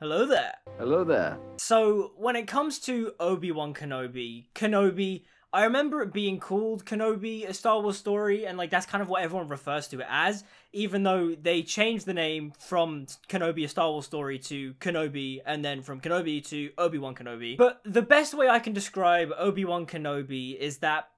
Hello there. Hello there. So, when it comes to Obi-Wan Kenobi, I remember it being called Kenobi, a Star Wars story, and that's kind of what everyone refers to it as, even though they changed the name from Kenobi, a Star Wars story to Kenobi, and then from Kenobi to Obi-Wan Kenobi. But the best way I can describe Obi-Wan Kenobi is that,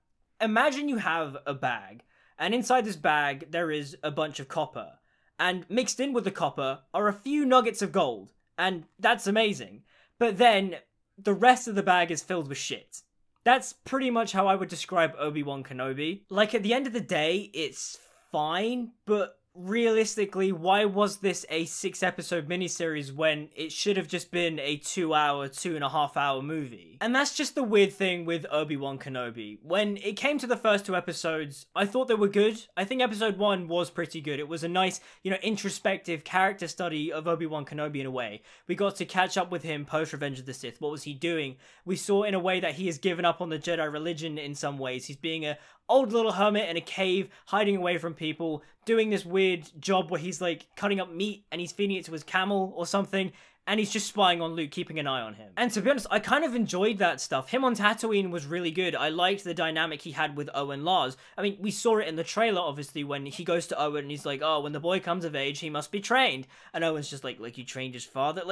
imagine you have a bag, and inside this bag there is a bunch of copper, and mixed in with the copper are a few nuggets of gold. And that's amazing. But then, the rest of the bag is filled with shit. That's pretty much how I would describe Obi-Wan Kenobi. At the end of the day, it's fine, but realistically, why was this a 6-episode miniseries when it should have just been a 2.5 hour movie? And that's just the weird thing with Obi-Wan Kenobi. When it came to the first 2 episodes, I thought they were good. I think episode 1 was pretty good. It was a nice, introspective character study of Obi-Wan Kenobi in a way. We got to catch up with him post Revenge of the Sith. What was he doing? We saw in a way that he has given up on the Jedi religion in some ways. He's being a old little hermit in a cave, hiding away from people, doing this weird job where he's cutting up meat and he's feeding it to his camel or something, and he's just spying on Luke, keeping an eye on him. And to be honest, I kind of enjoyed that stuff. Him on Tatooine was really good. I liked the dynamic he had with Owen Lars. I mean, we saw it in the trailer, obviously, when he goes to Owen and he's like, oh, when the boy comes of age, he must be trained. And Owen's just like you trained his father?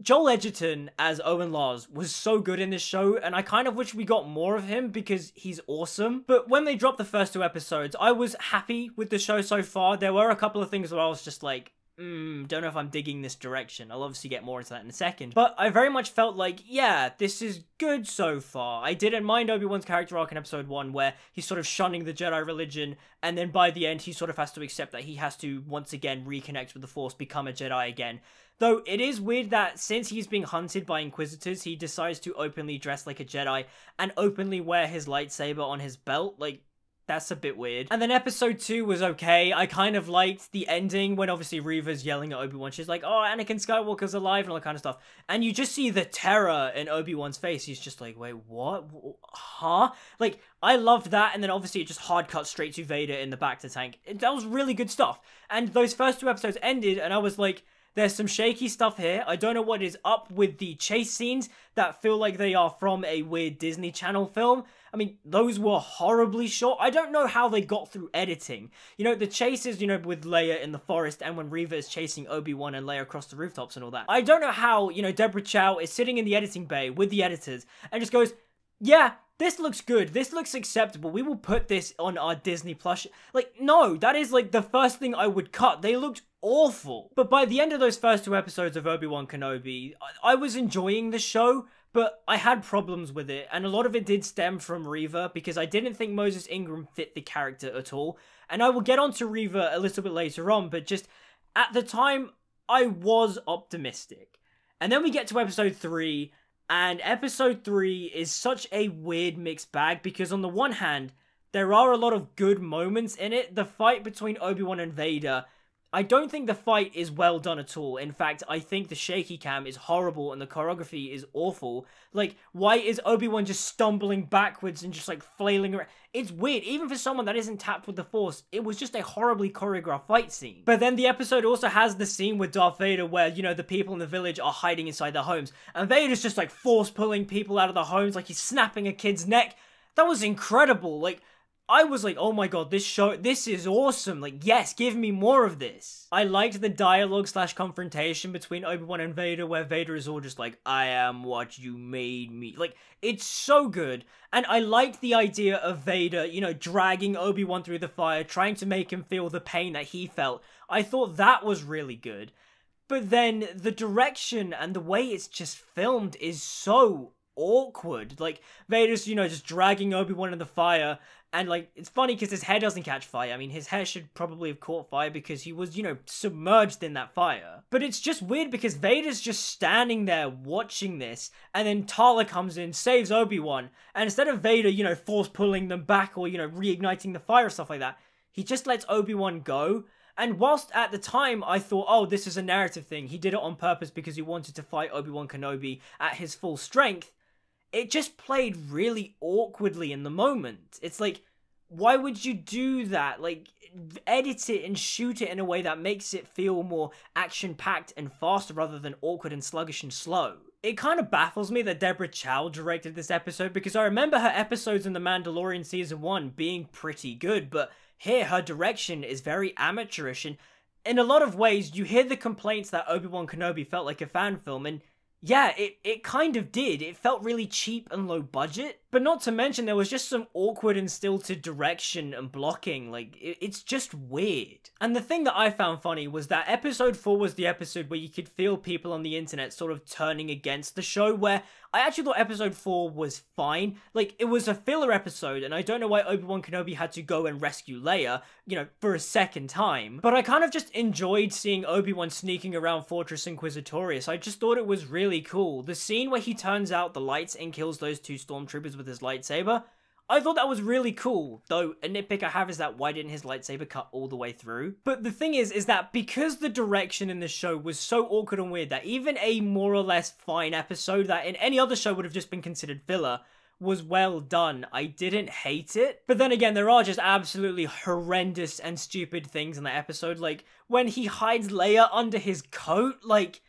Joel Edgerton as Owen Lars was so good in this show, and I kind of wish we got more of him because he's awesome. But when they dropped the first 2 episodes, I was happy with the show so far. There were a couple of things where I was just don't know if I'm digging this direction. I'll obviously get more into that in a second. But I very much felt yeah, this is good so far. I didn't mind Obi-Wan's character arc in episode 1 where he's sort of shunning the Jedi religion, and then by the end he sort of has to accept that he has to once again reconnect with the Force, become a Jedi again. Though it is weird that since he's being hunted by Inquisitors, he decides to openly dress like a Jedi and openly wear his lightsaber on his belt. That's a bit weird. And then episode 2 was okay. I kind of liked the ending when obviously Reva's yelling at Obi-Wan. She's like, oh, Anakin Skywalker's alive and all that kind of stuff. And you just see the terror in Obi-Wan's face. He's just like, wait, what? Huh? I loved that. And then obviously it just hard cut straight to Vader in the bacta tank. That was really good stuff. And those first 2 episodes ended and I was like, there's some shaky stuff here. I don't know what is up with the chase scenes that feel like they are from a weird Disney Channel film. I mean, those were horribly short. I don't know how they got through editing. The chases, with Leia in the forest and when Reva is chasing Obi-Wan and Leia across the rooftops and all that. I don't know how, Deborah Chow is sitting in the editing bay with the editors and just goes, yeah, this looks good. This looks acceptable. We will put this on our Disney Plus. No, that is the first thing I would cut. They looked awful. But by the end of those first 2 episodes of Obi-Wan Kenobi, I was enjoying the show, but I had problems with it, and a lot of it did stem from Reva, because I didn't think Moses Ingram fit the character at all, and I will get onto Reva a little bit later on, but just, at the time, I was optimistic. And then we get to episode 3, and episode 3 is such a weird mixed bag, because on the one hand, there are a lot of good moments in it. The fight between Obi-Wan and Vader, I don't think the fight is well done at all. In fact, I think the shaky cam is horrible and the choreography is awful. Why is Obi-Wan just stumbling backwards and just flailing around? It's weird. Even for someone that isn't tapped with the Force, it was just a horribly choreographed fight scene. But then the episode also has the scene with Darth Vader where, the people in the village are hiding inside their homes. And Vader's just force pulling people out of the homes like he's snapping a kid's neck. That was incredible. I was like, oh my god, this is awesome. Yes, give me more of this. I liked the dialogue / confrontation between Obi-Wan and Vader, where Vader is all just I am what you made me. It's so good. And I liked the idea of Vader, dragging Obi-Wan through the fire, trying to make him feel the pain that he felt. I thought that was really good. But then the direction and the way it's just filmed is so awkward. Vader's, just dragging Obi-Wan in the fire. And, it's funny because his hair doesn't catch fire. I mean, his hair should probably have caught fire because he was, submerged in that fire. But it's just weird because Vader's just standing there watching this, and then Tala comes in, saves Obi-Wan, and instead of Vader, force pulling them back or, reigniting the fire or stuff like that, he just lets Obi-Wan go. And whilst at the time I thought, oh, this is a narrative thing, he did it on purpose because he wanted to fight Obi-Wan Kenobi at his full strength, it just played really awkwardly in the moment. It's why would you do that? Like, edit it and shoot it in a way that makes it feel more action-packed and faster rather than awkward and sluggish and slow. It kind of baffles me that Deborah Chow directed this episode, because I remember her episodes in The Mandalorian Season 1 being pretty good, but here her direction is very amateurish, and in a lot of ways you hear the complaints that Obi-Wan Kenobi felt like a fan film, and yeah, it kind of did. It felt really cheap and low budget. But not to mention, there was just some awkward and stilted direction and blocking. Like, it's just weird. And the thing that I found funny was that episode 4 was the episode where you could feel people on the internet sort of turning against the show, where I actually thought episode 4 was fine. Like, it was a filler episode, and I don't know why Obi-Wan Kenobi had to go and rescue Leia, you know, for a second time. But I kind of just enjoyed seeing Obi-Wan sneaking around Fortress Inquisitorius. I just thought it was really cool. The scene where he turns out the lights and kills those 2 stormtroopers with his lightsaber, I thought that was really cool. Though, a nitpick I have is that why didn't his lightsaber cut all the way through? But the thing is that because the direction in the show was so awkward and weird that even a more or less fine episode that in any other show would have just been considered filler was well done. I didn't hate it. But then again, there are just absolutely horrendous and stupid things in that episode. Like, when he hides Leia under his coat, like,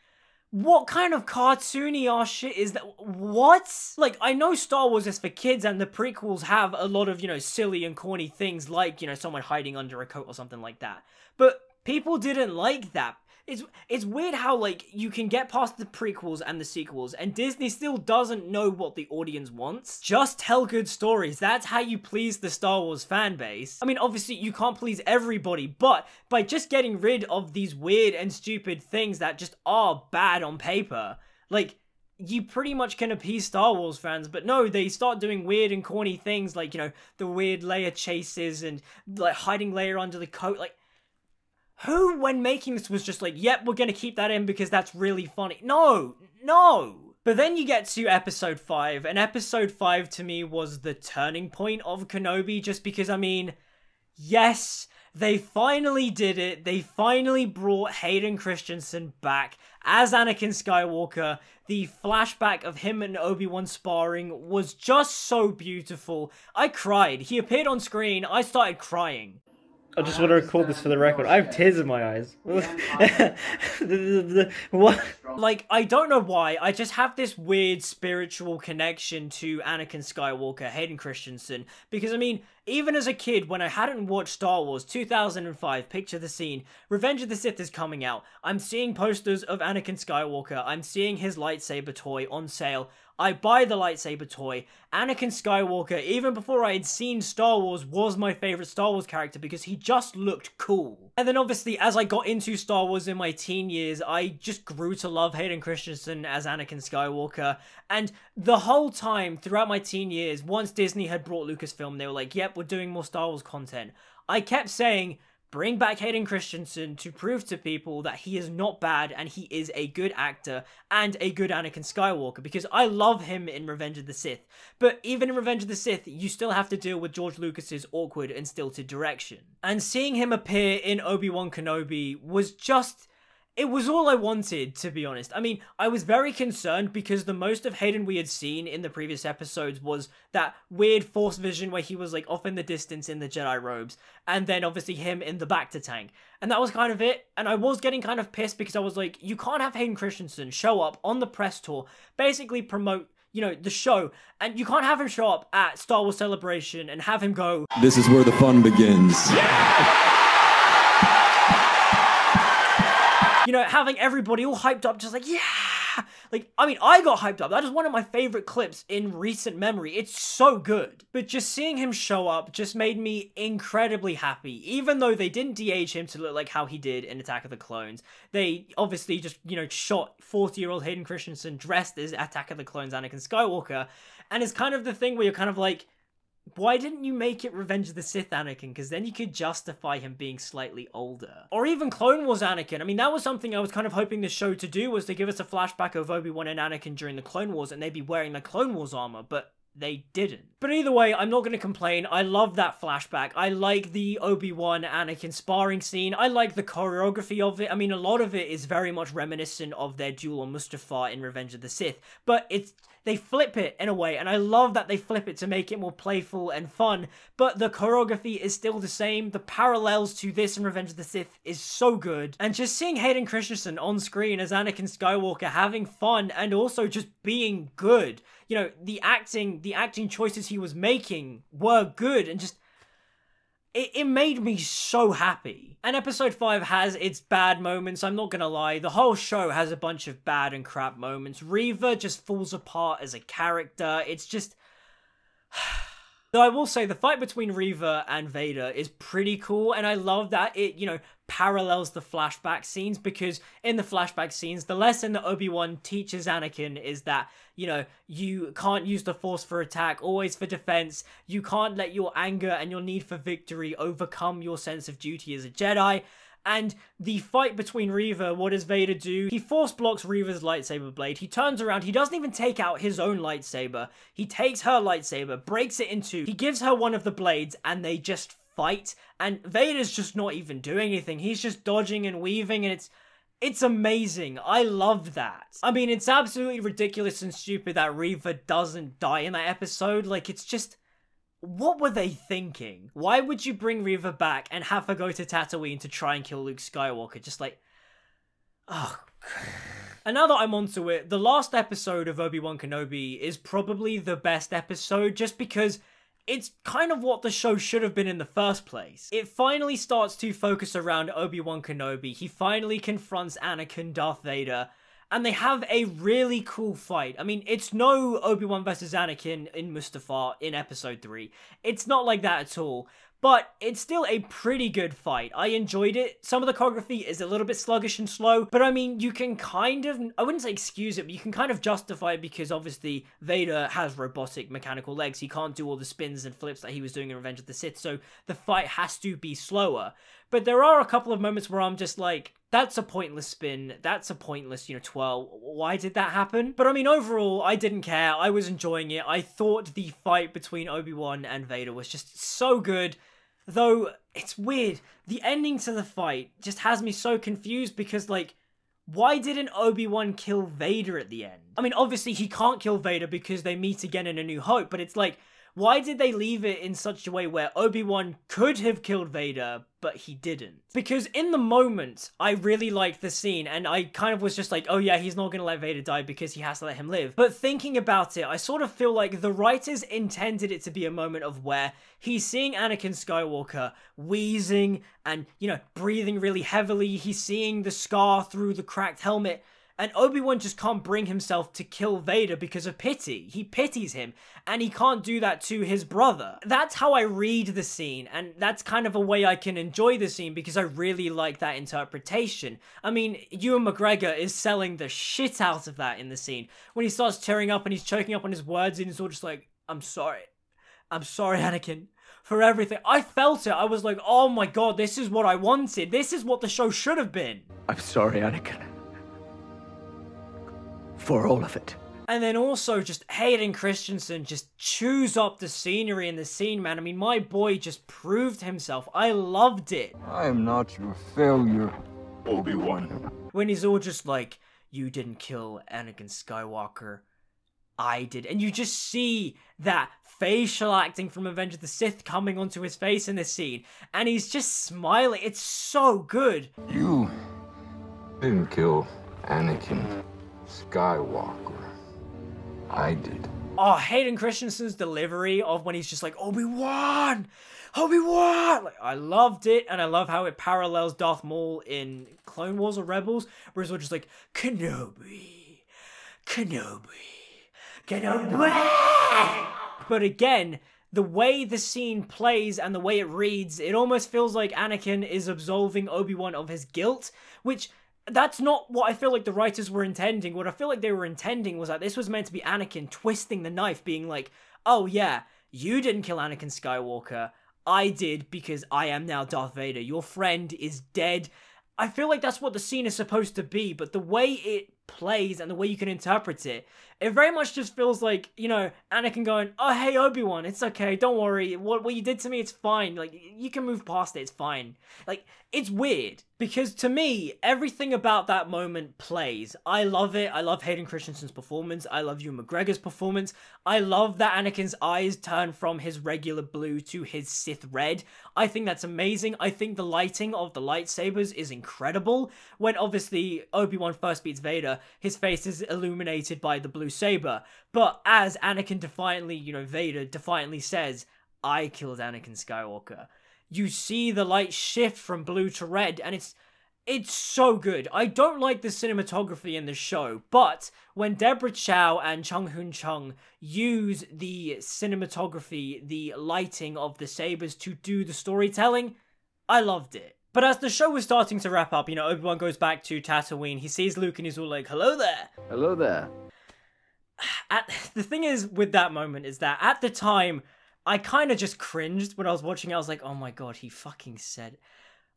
what kind of cartoony ass shit is that? What? Like, I know Star Wars is for kids and the prequels have a lot of, you know, silly and corny things like, you know, someone hiding under a coat or something like that. But people didn't like that. It's weird how, like, you can get past the prequels and the sequels and Disney still doesn't know what the audience wants. Just tell good stories. That's how you please the Star Wars fan base. I mean, obviously, you can't please everybody, but by just getting rid of these weird and stupid things that just are bad on paper, like, you pretty much can appease Star Wars fans, but no, they start doing weird and corny things like, you know, the weird Leia chases and, like, hiding Leia under the coat, like, who, when making this, was just like, yep, we're gonna keep that in because that's really funny? No! But then you get to episode 5, and episode 5 to me was the turning point of Kenobi, just because, I mean, yes, they finally did it. They finally brought Hayden Christensen back as Anakin Skywalker. The flashback of him and Obi-Wan sparring was just so beautiful. I cried. He appeared on screen. I started crying. I just want to record this for the record. I have tears in my eyes. What? Like, I don't know why. I just have this weird spiritual connection to Anakin Skywalker, Hayden Christensen. Because, I mean, even as a kid, when I hadn't watched Star Wars, 2005, picture the scene, Revenge of the Sith is coming out. I'm seeing posters of Anakin Skywalker. I'm seeing his lightsaber toy on sale. I buy the lightsaber toy. Anakin Skywalker, even before I had seen Star Wars, was my favorite Star Wars character because he just looked cool. And then obviously, as I got into Star Wars in my teen years, I just grew to love Hayden Christensen as Anakin Skywalker. And the whole time, throughout my teen years, once Disney had brought Lucasfilm, they were like, yep, we're doing more Star Wars content. I kept saying, bring back Hayden Christensen to prove to people that he is not bad and he is a good actor and a good Anakin Skywalker, because I love him in Revenge of the Sith. But even in Revenge of the Sith, you still have to deal with George Lucas's awkward and stilted direction. And seeing him appear in Obi-Wan Kenobi was just... it was all I wanted, to be honest. I mean, I was very concerned because the most of Hayden we had seen in the previous episodes was that weird Force vision where he was like off in the distance in the Jedi robes, and then obviously him in the Bacta tank. And that was kind of it, and I was getting kind of pissed because I was like, you can't have Hayden Christensen show up on the press tour, basically promote, you know, the show, and you can't have him show up at Star Wars Celebration and have him go, "This is where the fun begins." Yeah! You know, having everybody all hyped up, just like, yeah! Like, I mean, I got hyped up. That is one of my favorite clips in recent memory. It's so good. But just seeing him show up just made me incredibly happy. Even though they didn't de-age him to look like how he did in Attack of the Clones. They obviously just, you know, shot 40-year-old Hayden Christensen dressed as Attack of the Clones Anakin Skywalker. And it's kind of the thing where you're kind of like, why didn't you make it Revenge of the Sith Anakin? Because then you could justify him being slightly older. Or even Clone Wars Anakin. I mean, that was something I was kind of hoping the show to do, was to give us a flashback of Obi-Wan and Anakin during the Clone Wars, and they'd be wearing the Clone Wars armor. But they didn't. But either way, I'm not going to complain. I love that flashback. I like the Obi-Wan Anakin sparring scene. I like the choreography of it. I mean, a lot of it is very much reminiscent of their duel on Mustafar in Revenge of the Sith, but they flip it in a way, and I love that they flip it to make it more playful and fun, but the choreography is still the same. The parallels to this and Revenge of the Sith is so good, and just seeing Hayden Christensen on screen as Anakin Skywalker having fun and also just being good. You know, the acting choices he was making were good, and just it made me so happy. And episode 5 has its bad moments, I'm not gonna lie. The whole show has a bunch of bad and crap moments. Reva just falls apart as a character. It's just... Though I will say, the fight between Reva and Vader is pretty cool, and I love that it, you know, parallels the flashback scenes, because in the flashback scenes, the lesson that Obi-Wan teaches Anakin is that, you know, you can't use the Force for attack, always for defense. You can't let your anger and your need for victory overcome your sense of duty as a Jedi. And the fight between Reva, what does Vader do? He force blocks Reva's lightsaber blade. He turns around. He doesn't even take out his own lightsaber. He takes her lightsaber, breaks it in two. He gives her one of the blades, and they just fight. And Vader's just not even doing anything. He's just dodging and weaving, and it's amazing. I love that. I mean, it's absolutely ridiculous and stupid that Reva doesn't die in that episode. Like, it's just... what were they thinking? Why would you bring Reva back and have her go to Tatooine to try and kill Luke Skywalker? Just like... oh. And now that I'm onto it, the last episode of Obi-Wan Kenobi is probably the best episode, just because it's kind of what the show should have been in the first place. It finally starts to focus around Obi-Wan Kenobi. He finally confronts Anakin, Darth Vader, and they have a really cool fight. I mean, it's no Obi-Wan versus Anakin in Mustafar in episode 3. It's not like that at all. But it's still a pretty good fight. I enjoyed it. Some of the choreography is a little bit sluggish and slow, but I mean, you can kind of, I wouldn't say excuse it, but you can kind of justify it because obviously Vader has robotic mechanical legs. He can't do all the spins and flips that he was doing in Revenge of the Sith, so the fight has to be slower. But there are a couple of moments where I'm just like, that's a pointless spin, that's a pointless, you know, twirl, why did that happen? But I mean, overall, I didn't care, I was enjoying it. I thought the fight between Obi-Wan and Vader was just so good. Though, it's weird, the ending to the fight just has me so confused because, like, why didn't Obi-Wan kill Vader at the end? I mean, obviously he can't kill Vader because they meet again in A New Hope, but it's like, why did they leave it in such a way where Obi-Wan could have killed Vader, but he didn't? Because in the moment, I really liked the scene, and I kind of was just like, oh yeah, he's not gonna let Vader die because he has to let him live. But thinking about it, I sort of feel like the writers intended it to be a moment of where he's seeing Anakin Skywalker wheezing and, you know, breathing really heavily. He's seeing the scar through the cracked helmet. And Obi-Wan just can't bring himself to kill Vader because of pity. He pities him, and he can't do that to his brother. That's how I read the scene, and that's kind of a way I can enjoy the scene because I really like that interpretation. I mean, Ewan McGregor is selling the shit out of that in the scene. When he starts tearing up and he's choking up on his words and he's all just like, I'm sorry, Anakin, for everything. I felt it. I was like, oh my god, this is what I wanted. This is what the show should have been. I'm sorry, Anakin. For all of it. And then also just Hayden Christensen just chews up the scenery in the scene, man. I mean, my boy just proved himself. I loved it. I am not your failure, Obi-Wan. When he's all just like, you didn't kill Anakin Skywalker, I did. And you just see that facial acting from Revenge of the Sith coming onto his face in this scene. And he's just smiling. It's so good. You didn't kill Anakin Skywalker. I did. Oh, Hayden Christensen's delivery of when he's just like, Obi-Wan! Obi-Wan! Like, I loved it, and I love how it parallels Darth Maul in Clone Wars or Rebels, where he's all just like, Kenobi! Kenobi! Kenobi! But again, the way the scene plays and the way it reads, it almost feels like Anakin is absolving Obi-Wan of his guilt, which... that's not what I feel like the writers were intending. What I feel like they were intending was that this was meant to be Anakin twisting the knife, being like, oh yeah, you didn't kill Anakin Skywalker. I did because I am now Darth Vader. Your friend is dead. I feel like that's what the scene is supposed to be, but the way it plays and the way you can interpret it, it very much just feels like, you know, Anakin going, oh, hey, Obi-Wan, it's okay, don't worry, what you did to me, it's fine, like, you can move past it, it's fine. Like, it's weird, because to me, everything about that moment plays. I love it, I love Hayden Christensen's performance, I love Ewan McGregor's performance, I love that Anakin's eyes turn from his regular blue to his Sith red. I think that's amazing. I think the lighting of the lightsabers is incredible. When obviously Obi-Wan first beats Vader, his face is illuminated by the blue saber. But as Anakin defiantly, you know, Vader defiantly says, I killed Anakin Skywalker, you see the light shift from blue to red, and it's so good. I don't like the cinematography in the show, but when Deborah Chow and Chung Hoon Chung use the cinematography, the lighting of the sabers to do the storytelling, I loved it. But as the show was starting to wrap up, you know, Obi-Wan goes back to Tatooine, he sees Luke and he's all like, hello there. Hello there. The thing is with that moment is that at the time, I kind of just cringed when I was watching it. I was like, oh my god, he fucking said,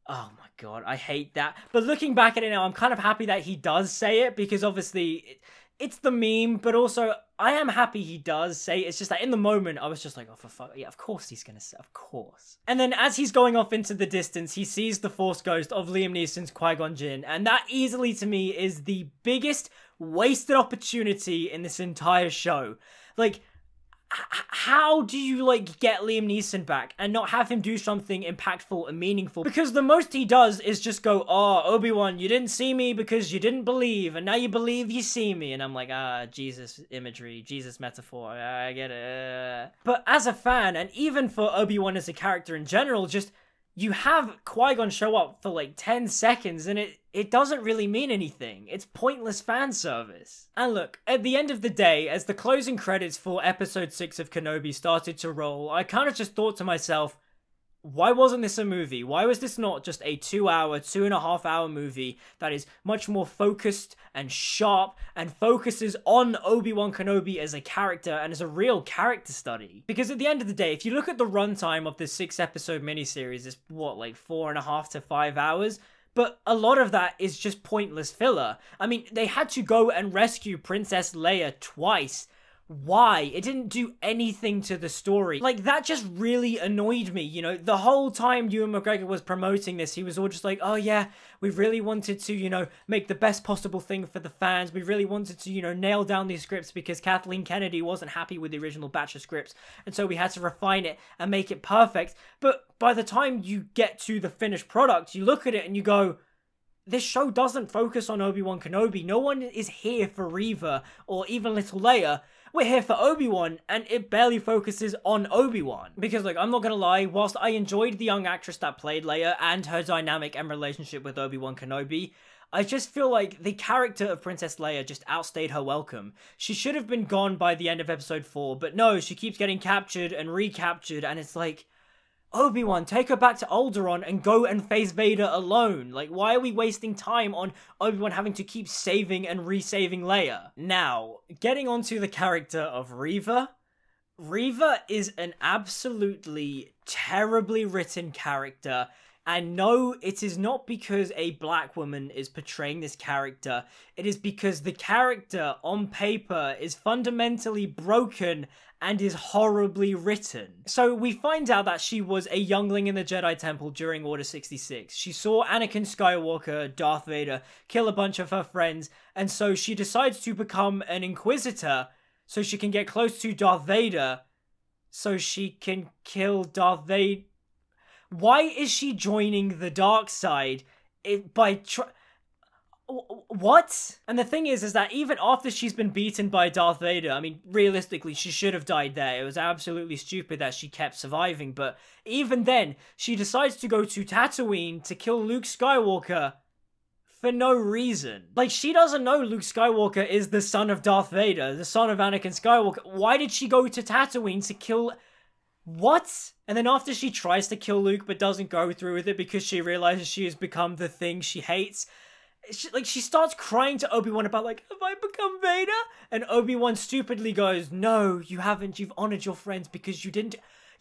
oh my god, I hate that. But looking back at it now, I'm kind of happy that he does say it, because obviously it's the meme, but also I am happy he does say it. It's just that in the moment, I was just like, oh, for fuck, yeah, of course he's gonna say, of course. And then as he's going off into the distance, he sees the Force ghost of Liam Neeson's Qui-Gon Jinn, and that easily to me is the biggest wasted opportunity in this entire show. Like, how do you, like, get Liam Neeson back and not have him do something impactful and meaningful? Because the most he does is just go, oh, Obi-Wan, you didn't see me because you didn't believe, and now you believe you see me. And I'm like, Jesus imagery, Jesus metaphor, I get it. But as a fan, and even for Obi-Wan as a character in general, just, you have Qui-Gon show up for like 10 seconds and it doesn't really mean anything. It's pointless fan service. And look, at the end of the day, as the closing credits for episode 6 of Kenobi started to roll, I kind of just thought to myself, why wasn't this a movie? Why was this not just a 2-hour, 2.5-hour movie that is much more focused and sharp and focuses on Obi-Wan Kenobi as a character and as a real character study? Because at the end of the day, if you look at the runtime of this 6-episode miniseries, it's what, like 4.5 to 5 hours? But a lot of that is just pointless filler. I mean, they had to go and rescue Princess Leia twice. Why? It didn't do anything to the story. Like, that just really annoyed me, you know? The whole time Ewan McGregor was promoting this, he was all just like, oh yeah, we really wanted to, you know, make the best possible thing for the fans. We really wanted to, you know, nail down these scripts because Kathleen Kennedy wasn't happy with the original batch of scripts, and so we had to refine it and make it perfect. But by the time you get to the finished product, you look at it and you go, this show doesn't focus on Obi-Wan Kenobi. No one is here for Reva or even little Leia. We're here for Obi-Wan, and it barely focuses on Obi-Wan. Because, like, I'm not gonna lie, whilst I enjoyed the young actress that played Leia and her dynamic and relationship with Obi-Wan Kenobi, I just feel like the character of Princess Leia just outstayed her welcome. She should have been gone by the end of episode 4, but no, she keeps getting captured and recaptured, and it's like, Obi-Wan, take her back to Alderaan and go and face Vader alone. Like, why are we wasting time on Obi-Wan having to keep saving and resaving Leia? Now, getting onto the character of Reva. Reva is an absolutely terribly written character. And no, it is not because a black woman is portraying this character. It is because the character on paper is fundamentally broken and is horribly written. So we find out that she was a youngling in the Jedi Temple during Order 66. She saw Anakin Skywalker, Darth Vader, kill a bunch of her friends, and so she decides to become an Inquisitor so she can get close to Darth Vader so she can kill Darth Vader. Why is she joining the dark side what? And the thing is that even after she's been beaten by Darth Vader, I mean, realistically, she should have died there. It was absolutely stupid that she kept surviving, but even then, she decides to go to Tatooine to kill Luke Skywalker for no reason. Like, she doesn't know Luke Skywalker is the son of Darth Vader, the son of Anakin Skywalker. Why did she go to Tatooine to kill... What? And then after she tries to kill Luke but doesn't go through with it because she realizes she has become the thing she hates, she starts crying to Obi-Wan about, like, have I become Vader? And Obi-Wan stupidly goes, no, you haven't. You've honored your friends because you didn't...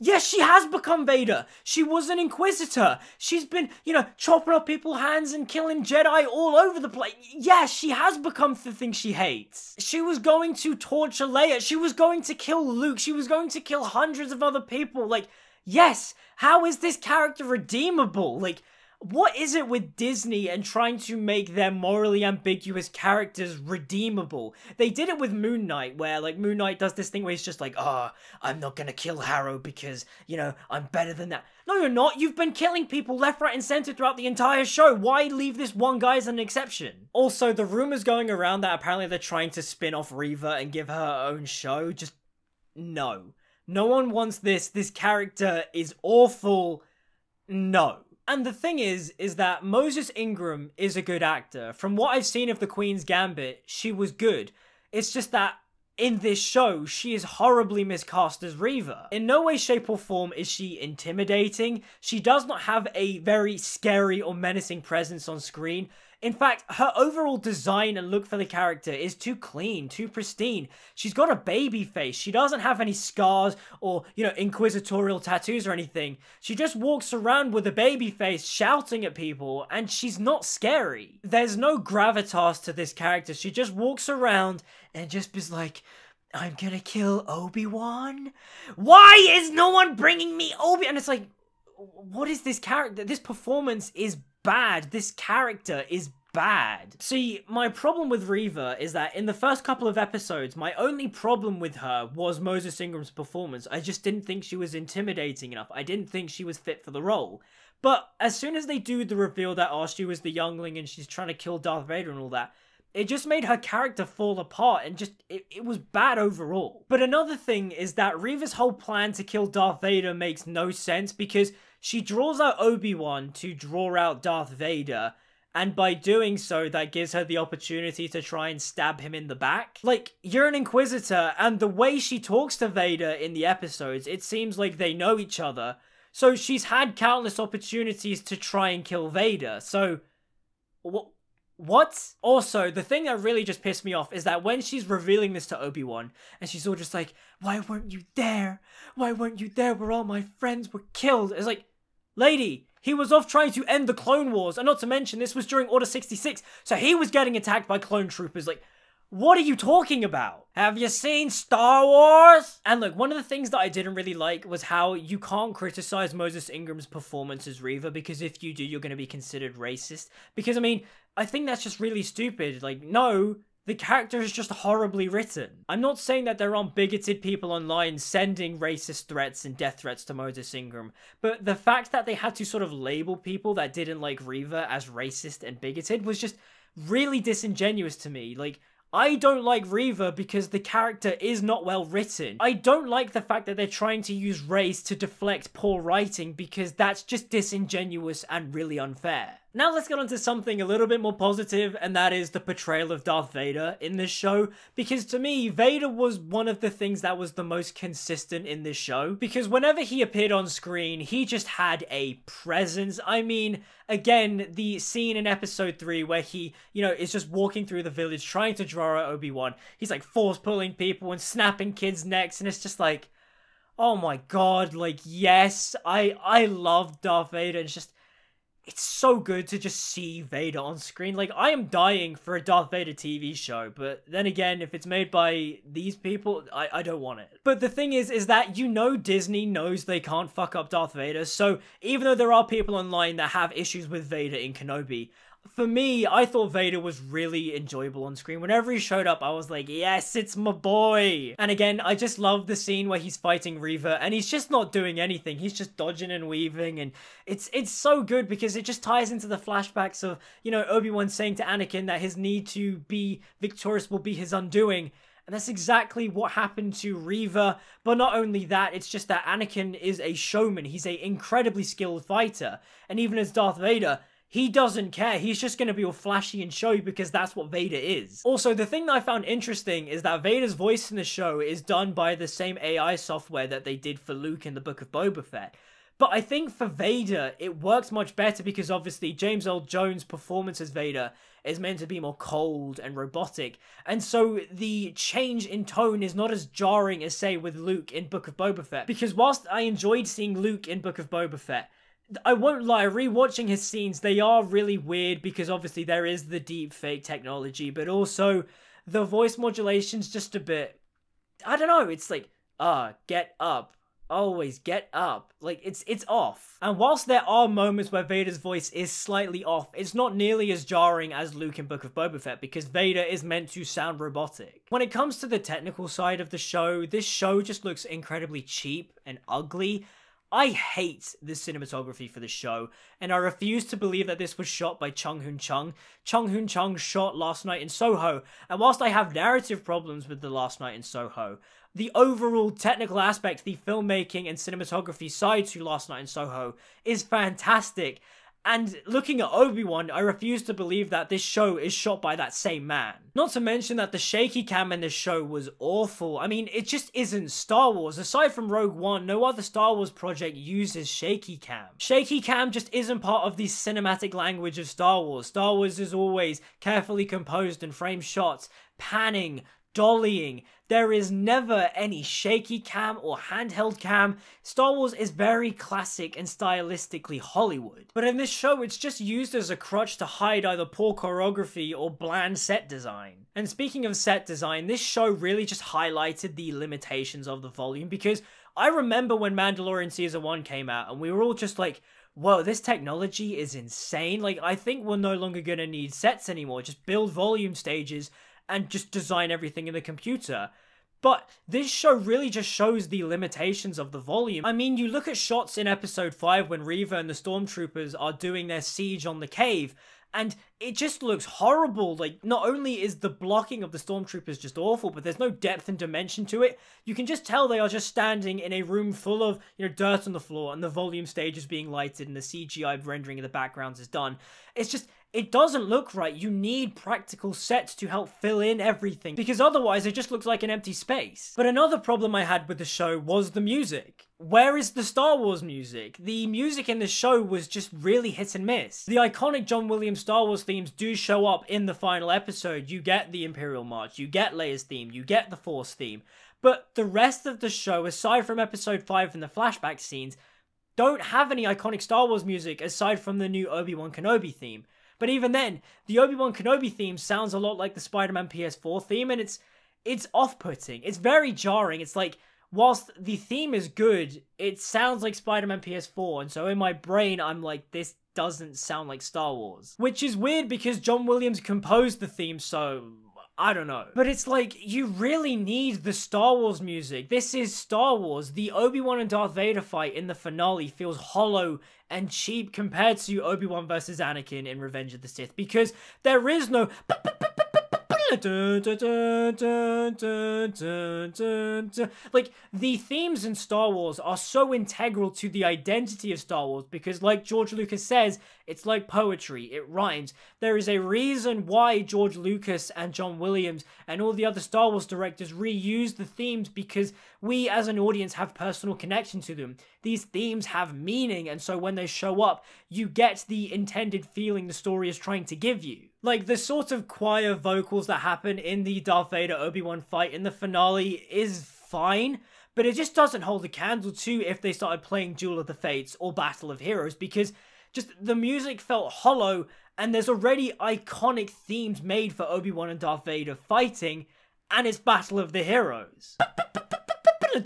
Yes, she has become Vader. She was an Inquisitor. She's been, chopping up people's hands and killing Jedi all over the place. Yes, she has become the thing she hates. She was going to torture Leia. She was going to kill Luke. She was going to kill hundreds of other people. Like, yes, how is this character redeemable? Like, what is it with Disney and trying to make their morally ambiguous characters redeemable? They did it with Moon Knight, where, like, Moon Knight does this thing where he's just like, I'm not gonna kill Harrow because, I'm better than that. No, you're not. You've been killing people left, right, and center throughout the entire show. Why leave this one guy as an exception? Also, the rumors going around that apparently they're trying to spin off Reva and give her her own show, just, no. No one wants this. This character is awful. No. And the thing is that Moses Ingram is a good actor. From what I've seen of The Queen's Gambit, she was good. It's just that in this show, she is horribly miscast as Reva. In no way, shape, or form is she intimidating. She does not have a very scary or menacing presence on screen. In fact, her overall design and look for the character is too clean, too pristine. She's got a baby face. She doesn't have any scars or, inquisitorial tattoos or anything. She just walks around with a baby face shouting at people, and she's not scary. There's no gravitas to this character. She just walks around and just is like, I'm gonna kill Obi-Wan? Why is no one bringing me Obi? And it's like, what is this character? This performance is bad. This character is bad. See, my problem with Reva is that in the first couple of episodes, my only problem with her was Moses Ingram's performance. I just didn't think she was intimidating enough. I didn't think she was fit for the role. But as soon as they do the reveal that, she was the youngling and she's trying to kill Darth Vader and all that, it just made her character fall apart and just, it was bad overall. But another thing is that Reva's whole plan to kill Darth Vader makes no sense because she draws out Obi-Wan to draw out Darth Vader, and by doing so, that gives her the opportunity to try and stab him in the back. Like, you're an Inquisitor, and the way she talks to Vader in the episodes, it seems like they know each other, so she's had countless opportunities to try and kill Vader, so what? Also, the thing that really just pissed me off is that when she's revealing this to Obi-Wan, and she's all just like, why weren't you there? Why weren't you there where all my friends were killed? It's like, lady, he was off trying to end the Clone Wars, and not to mention, this was during Order 66, so he was getting attacked by clone troopers. Like, what are you talking about? Have you seen Star Wars? And look, one of the things that I didn't really like was how you can't criticize Moses Ingram's performance as Reva, because if you do, you're going to be considered racist. Because, I mean, I think that's just really stupid. Like, no, the character is just horribly written. I'm not saying that there aren't bigoted people online sending racist threats and death threats to Moses Ingram, but the fact that they had to sort of label people that didn't like Reva as racist and bigoted was just really disingenuous to me. Like, I don't like Reva because the character is not well written. I don't like the fact that they're trying to use race to deflect poor writing because that's just disingenuous and really unfair. Now let's get on to something a little bit more positive, and that is the portrayal of Darth Vader in this show, because to me, Vader was one of the things that was the most consistent in this show, because whenever he appeared on screen, he just had a presence. I mean, again, the scene in episode 3 where he, is just walking through the village trying to draw out Obi-Wan, he's like force pulling people and snapping kids' necks, and it's just like, oh my god, like, yes, I love Darth Vader. It's so good to just see Vader on screen. Like, I am dying for a Darth Vader TV show, but then again, if it's made by these people, I don't want it. But the thing is that Disney knows they can't fuck up Darth Vader, so even though there are people online that have issues with Vader in Kenobi, for me, I thought Vader was really enjoyable on screen. Whenever he showed up, I was like, yes, it's my boy. And again, I just love the scene where he's fighting Reva, and he's just not doing anything. He's just dodging and weaving, and it's so good because it just ties into the flashbacks of, Obi-Wan saying to Anakin that his need to be victorious will be his undoing. And that's exactly what happened to Reva. But not only that, it's just that Anakin is a showman. He's an incredibly skilled fighter. And even as Darth Vader, he doesn't care. He's just going to be all flashy and showy because that's what Vader is. Also, the thing that I found interesting is that Vader's voice in the show is done by the same AI software that they did for Luke in the Book of Boba Fett. But I think for Vader, it works much better because obviously James Earl Jones' performance as Vader is meant to be more cold and robotic. And so the change in tone is not as jarring as, say, with Luke in Book of Boba Fett. Because whilst I enjoyed seeing Luke in Book of Boba Fett, I won't lie, rewatching his scenes, they are really weird because obviously there is the deep fake technology, but also the voice modulation's just a bit, I don't know, it's like, get up. Always get up. Like, it's off. And whilst there are moments where Vader's voice is slightly off, it's not nearly as jarring as Luke in Book of Boba Fett because Vader is meant to sound robotic. When it comes to the technical side of the show, this show just looks incredibly cheap and ugly. I hate the cinematography for the show, and I refuse to believe that this was shot by Chung Hoon Chung. Chung Hoon Chung shot Last Night in Soho, and whilst I have narrative problems with the Last Night in Soho, the overall technical aspect, the filmmaking and cinematography side to Last Night in Soho is fantastic. And looking at Obi-Wan, I refuse to believe that this show is shot by that same man. Not to mention that the shaky cam in this show was awful. I mean, it just isn't Star Wars. Aside from Rogue One, no other Star Wars project uses shaky cam. Shaky cam just isn't part of the cinematic language of Star Wars. Star Wars is always carefully composed and framed shots, panning, dollying. There is never any shaky cam or handheld cam. Star Wars is very classic and stylistically Hollywood. But in this show, it's just used as a crutch to hide either poor choreography or bland set design. And speaking of set design, this show really just highlighted the limitations of the volume, because I remember when Mandalorian Season 1 came out and we were all just like, whoa, this technology is insane. Like, I think we're no longer gonna need sets anymore. Just build volume stages and just design everything in the computer. But this show really just shows the limitations of the volume. I mean, you look at shots in episode 5 when Reva and the stormtroopers are doing their siege on the cave, and it just looks horrible. Like, not only is the blocking of the stormtroopers just awful, but there's no depth and dimension to it. You can just tell they are just standing in a room full of, dirt on the floor, and the volume stage is being lighted, and the CGI rendering of the backgrounds is done. It's just, it doesn't look right. You need practical sets to help fill in everything, because otherwise it just looks like an empty space. But another problem I had with the show was the music. Where is the Star Wars music? The music in this show was just really hit and miss. The iconic John Williams Star Wars themes do show up in the final episode. You get the Imperial March, you get Leia's theme, you get the Force theme. But the rest of the show, aside from episode 5 and the flashback scenes, don't have any iconic Star Wars music aside from the new Obi-Wan Kenobi theme. But even then, the Obi-Wan Kenobi theme sounds a lot like the Spider-Man PS4 theme, and it's off-putting. It's very jarring. It's like, whilst the theme is good, it sounds like Spider-Man PS4, and so in my brain, I'm like, this doesn't sound like Star Wars. Which is weird because John Williams composed the theme, so I don't know. But it's like, you really need the Star Wars music. This is Star Wars. The Obi-Wan and Darth Vader fight in the finale feels hollow and cheap compared to Obi-Wan versus Anakin in Revenge of the Sith, because there is no like, the themes in Star Wars are so integral to the identity of Star Wars because, like George Lucas says, it's like poetry, it rhymes. There is a reason why George Lucas and John Williams and all the other Star Wars directors reuse the themes, because we as an audience have personal connection to them. These themes have meaning, and so when they show up, you get the intended feeling the story is trying to give you. Like, the sort of choir vocals that happen in the Darth Vader Obi-Wan fight in the finale is fine, but it just doesn't hold a candle to if they started playing Duel of the Fates or Battle of Heroes, because just the music felt hollow, and there's already iconic themes made for Obi-Wan and Darth Vader fighting, and it's Battle of the Heroes. Like,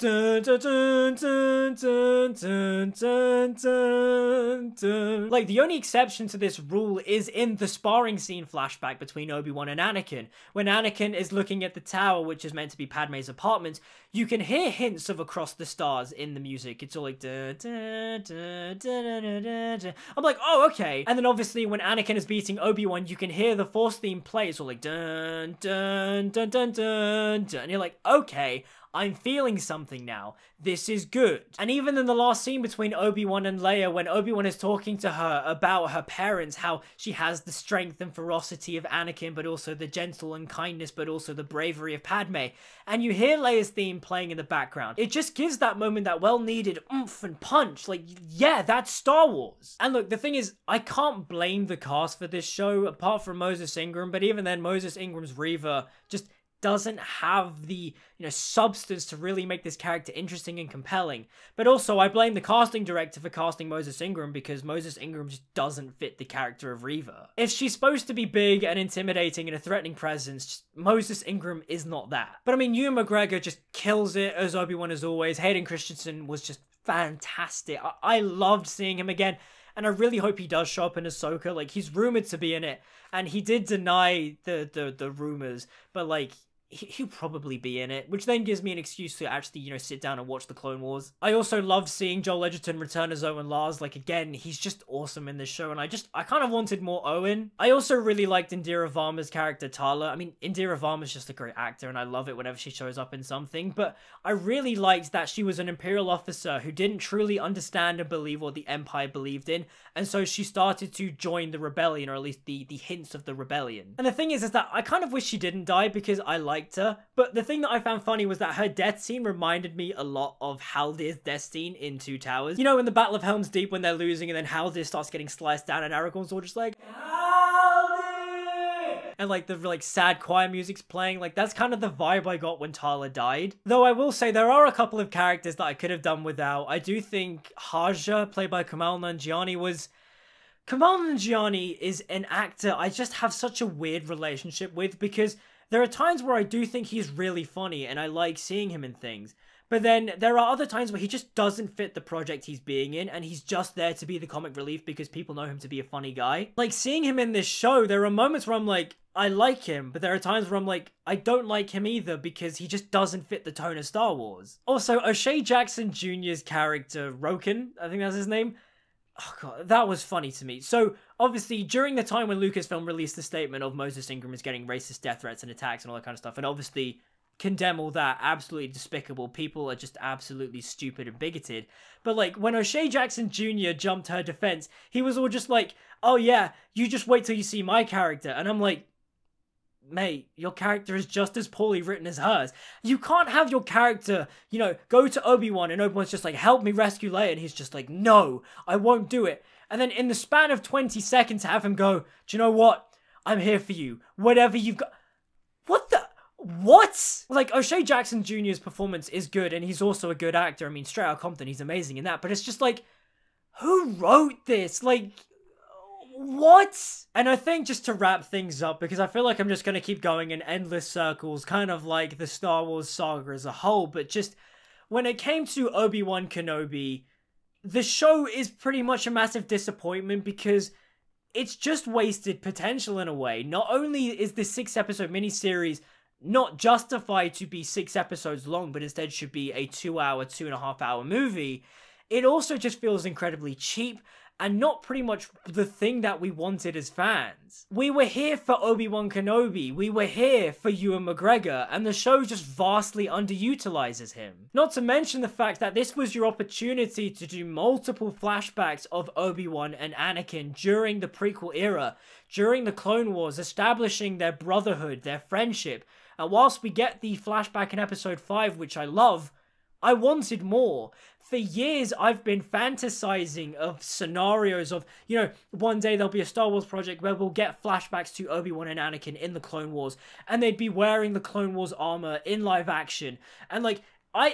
the only exception to this rule is in the sparring scene flashback between Obi-Wan and Anakin. When Anakin is looking at the tower, which is meant to be Padme's apartment, you can hear hints of Across the Stars in the music. It's all like da, da, da, da, da, da, da. I'm like, oh, okay. And then obviously when Anakin is beating Obi-Wan, you can hear the Force theme play. It's all like dun dun dun dun dun dun. And you're like, okay, I'm feeling something now. This is good. And even in the last scene between Obi-Wan and Leia, when Obi-Wan is talking to her about her parents, how she has the strength and ferocity of Anakin, but also the gentle and kindness, but also the bravery of Padme. And you hear Leia's theme playing in the background. It just gives that moment that well-needed oomph and punch. Like, yeah, that's Star Wars. And look, the thing is, I can't blame the cast for this show, apart from Moses Ingram, but even then, Moses Ingram's Reva just doesn't have the, substance to really make this character interesting and compelling. But also, I blame the casting director for casting Moses Ingram, because Moses Ingram just doesn't fit the character of Reva. If she's supposed to be big and intimidating and a threatening presence, Moses Ingram is not that. But I mean, Ewan McGregor just kills it as Obi-Wan as always. Hayden Christensen was just fantastic. I loved seeing him again. And I really hope he does show up in Ahsoka. Like, he's rumored to be in it, and he did deny the rumors, but like, he'll probably be in it, which then gives me an excuse to actually, sit down and watch the Clone Wars. I also love seeing Joel Edgerton return as Owen Lars. Like, again, he's just awesome in this show, and I kind of wanted more Owen. I also really liked Indira Varma's character, Tala. I mean, Indira Varma's just a great actor, and I love it whenever she shows up in something, but I really liked that she was an Imperial officer who didn't truly understand and believe what the Empire believed in, and so she started to join the rebellion, or at least the hints of the rebellion. And the thing is that I kind of wish she didn't die, because I liked her, but the thing that I found funny was that her death scene reminded me a lot of Haldir's death scene in Two Towers. In the Battle of Helm's Deep when they're losing and then Haldir starts getting sliced down and Aragorn's all just like, Haldir! And like the sad choir music's playing. Like, that's kind of the vibe I got when Tala died. Though I will say there are a couple of characters that I could have done without. I do think Haja, played by Kumail Nanjiani, Kumail Nanjiani is an actor I just have such a weird relationship with, because there are times where I do think he's really funny and I like seeing him in things. But then there are other times where he just doesn't fit the project he's being in, and he's just there to be the comic relief because people know him to be a funny guy. Like, seeing him in this show, there are moments where I'm like, I like him, but there are times where I'm like, I don't like him either because he just doesn't fit the tone of Star Wars. Also, O'Shea Jackson Jr.'s character, Roken, I think that's his name. Oh god, that was funny to me. So, obviously, during the time when Lucasfilm released the statement of Moses Ingram is getting racist death threats and attacks and all that kind of stuff, and obviously condemn all that, absolutely despicable, people are just absolutely stupid and bigoted. But like, when O'Shea Jackson Jr. jumped to her defense, he was all just like, oh yeah, you just wait till you see my character. And I'm like, mate, your character is just as poorly written as hers. You can't have your character, go to Obi-Wan and Obi-Wan's just like, help me rescue Leia, and he's just like, no, I won't do it. And then in the span of 20 seconds have him go, do you know what? I'm here for you. Whatever you've got. What? Like, O'Shea Jackson Jr.'s performance is good, and he's also a good actor. I mean, straight out Compton, he's amazing in that, but it's just like, who wrote this? Like, what? And I think just to wrap things up, because I feel like I'm just going to keep going in endless circles, kind of like the Star Wars saga as a whole, but just when it came to Obi-Wan Kenobi, the show is pretty much a massive disappointment because it's just wasted potential in a way. Not only is this 6-episode miniseries not justified to be 6 episodes long, but instead should be a 2-hour, 2.5-hour movie, it also just feels incredibly cheap and not pretty much the thing that we wanted as fans. We were here for Obi-Wan Kenobi, we were here for Ewan McGregor, and the show just vastly underutilizes him. Not to mention the fact that this was your opportunity to do multiple flashbacks of Obi-Wan and Anakin during the prequel era, during the Clone Wars, establishing their brotherhood, their friendship, and whilst we get the flashback in episode 5, which I love, I wanted more. For years, I've been fantasizing of scenarios of, one day there'll be a Star Wars project where we'll get flashbacks to Obi-Wan and Anakin in the Clone Wars, and they'd be wearing the Clone Wars armor in live action. And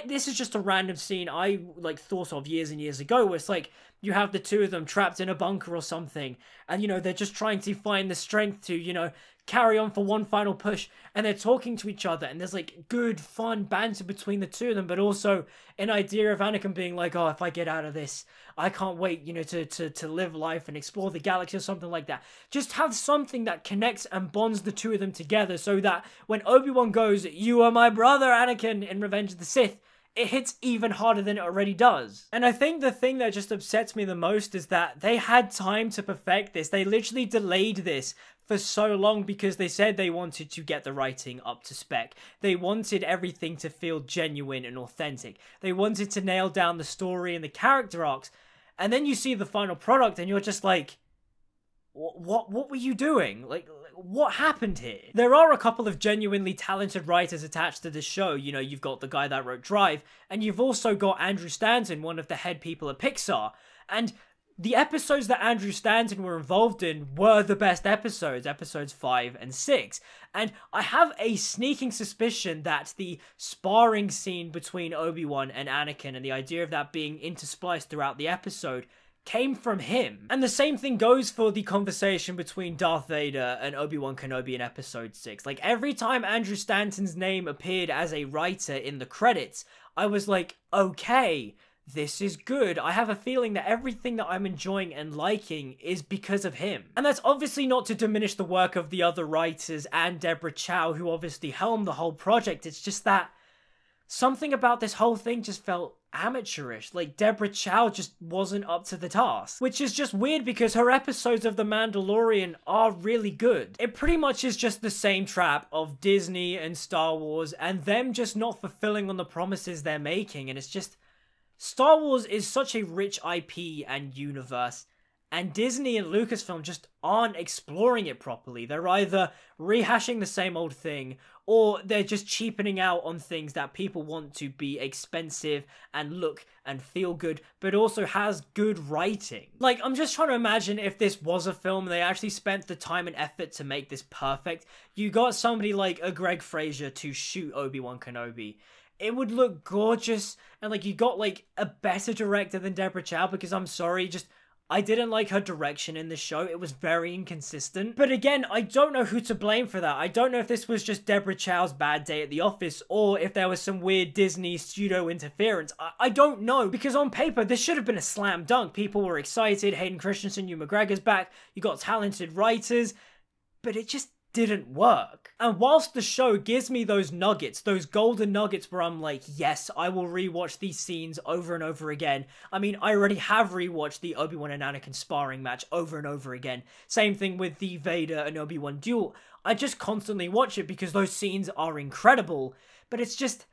this is just a random scene I thought of years and years ago, where it's like, you have the two of them trapped in a bunker or something, and they're just trying to find the strength to, carry on for one final push, and they're talking to each other, and there's good fun banter between the two of them, but also an idea of Anakin being like, oh, if I get out of this, I can't wait, to live life and explore the galaxy or something like that. Just have something that connects and bonds the two of them together, so that when Obi-Wan goes, you are my brother, Anakin, in Revenge of the Sith, it hits even harder than it already does. And I think the thing that just upsets me the most is that they had time to perfect this. They literally delayed this for so long because they said they wanted to get the writing up to spec. They wanted everything to feel genuine and authentic. They wanted to nail down the story and the character arcs. And then you see the final product and you're just like, what were you doing? Like, what happened here? There are a couple of genuinely talented writers attached to this show. You know, you've got the guy that wrote Drive, and you've also got Andrew Stanton, one of the head people at Pixar. And the episodes that Andrew Stanton were involved in were the best episodes, episodes 5 and 6. And I have a sneaking suspicion that the sparring scene between Obi-Wan and Anakin and the idea of that being interspliced throughout the episode came from him. And the same thing goes for the conversation between Darth Vader and Obi-Wan Kenobi in episode 6. Like, every time Andrew Stanton's name appeared as a writer in the credits, I was like, okay, this is good. I have a feeling that everything that I'm enjoying and liking is because of him. And that's obviously not to diminish the work of the other writers and Deborah Chow, who obviously helmed the whole project. It's just that something about this whole thing just felt amateurish. Like, Deborah Chow just wasn't up to the task. Which is just weird because her episodes of The Mandalorian are really good. It pretty much is just the same trap of Disney and Star Wars and them just not fulfilling on the promises they're making. And it's just, Star Wars is such a rich IP and universe, and Disney and Lucasfilm just aren't exploring it properly. They're either rehashing the same old thing, or they're just cheapening out on things that people want to be expensive and look and feel good, but also has good writing. Like, I'm just trying to imagine if this was a film and they actually spent the time and effort to make this perfect. You got somebody like a Greg Fraser to shoot Obi-Wan Kenobi. It would look gorgeous, and like, you got like a better director than Deborah Chow, because I'm sorry, just, I didn't like her direction in the show. It was very inconsistent. But again, I don't know who to blame for that. I don't know if this was just Deborah Chow's bad day at the office, or if there was some weird Disney studio interference. I don't know, because on paper, this should have been a slam dunk. People were excited. Hayden Christensen, Ewan McGregor's back. You got talented writers, but it just didn't work. And whilst the show gives me those nuggets, those golden nuggets where I'm like, yes, I will rewatch these scenes over and over again. I mean, I already have rewatched the Obi-Wan and Anakin sparring match over and over again. Same thing with the Vader and Obi-Wan duel. I just constantly watch it because those scenes are incredible. But it's just,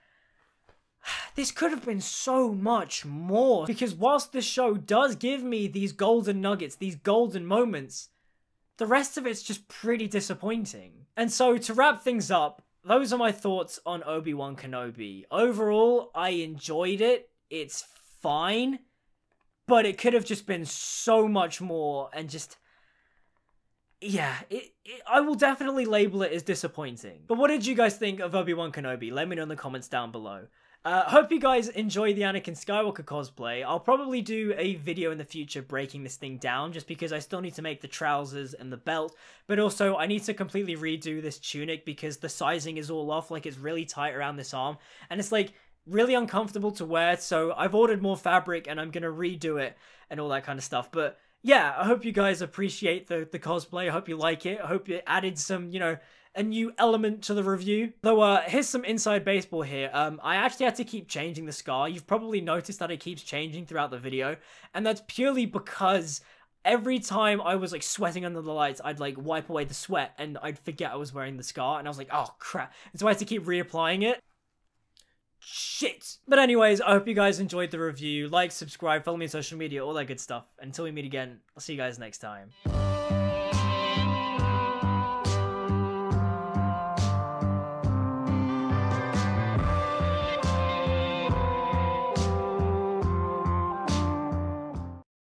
this could have been so much more. Because whilst the show does give me these golden nuggets, these golden moments, the rest of it's just pretty disappointing. And so, to wrap things up, those are my thoughts on Obi-Wan Kenobi. Overall, I enjoyed it. It's fine. But it could have just been so much more, and just, yeah, I will definitely label it as disappointing. But what did you guys think of Obi-Wan Kenobi? Let me know in the comments down below. Hope you guys enjoy the Anakin Skywalker cosplay. I'll probably do a video in the future breaking this thing down, just because I still need to make the trousers and the belt, but also I need to completely redo this tunic because the sizing is all off. Like, it's really tight around this arm, and it's like really uncomfortable to wear, so I've ordered more fabric and I'm gonna redo it and all that kind of stuff. But yeah, I hope you guys appreciate the cosplay. I hope you like it. I hope it added some, you know, a new element to the review. Though, here's some inside baseball here. I actually had to keep changing the scar. You've probably noticed that it keeps changing throughout the video, and that's purely because every time I was like sweating under the lights, I'd like wipe away the sweat and I'd forget I was wearing the scar, and I was like, oh crap. And so I had to keep reapplying it. Shit. But anyways, I hope you guys enjoyed the review. Like, subscribe, follow me on social media, all that good stuff. Until we meet again, I'll see you guys next time.